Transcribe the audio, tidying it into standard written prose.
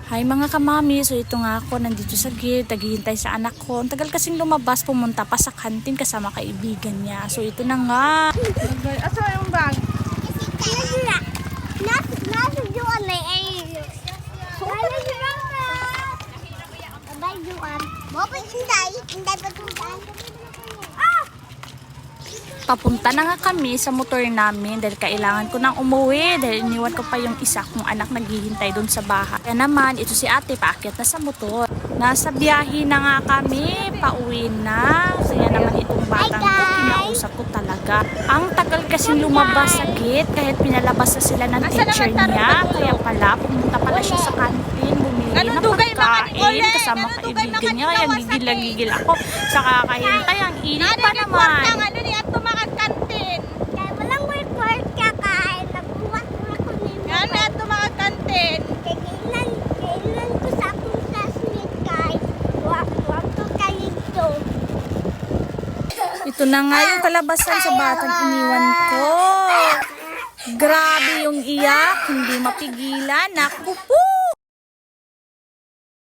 Hi mga kamami, so ito nga ako nandito sa gate, naghihintay sa anak ko. Ang tagal kasing lumabas, pumunta pa sa kantin kasama kaibigan niya. So ito na nga. Asa yung bag? Papunta na nga kami sa motor namin dahil kailangan ko nang umuwi dahil iniwan ko pa yung isa kong anak naghihintay doon sa bahay. Kaya naman, ito si ate paakyat na sa motor. Nasa biyahe na nga kami, pauwi na. Kaya naman itong batang ko, kinausap ko talaga. Ang tagal kasing lumabas sa gate kahit pinalabas na sila ng teacher niya. Kaya pala, pumunta pala siya sa kantin, bumili ng pagkain kasama kaibigan niya. Kaya gigil ako sa kakahintay. Ang init pa naman. Ito na nga yung kalabasan sa batang iniwan ko. Grabe yung iyak, hindi mapigilan. Naku po!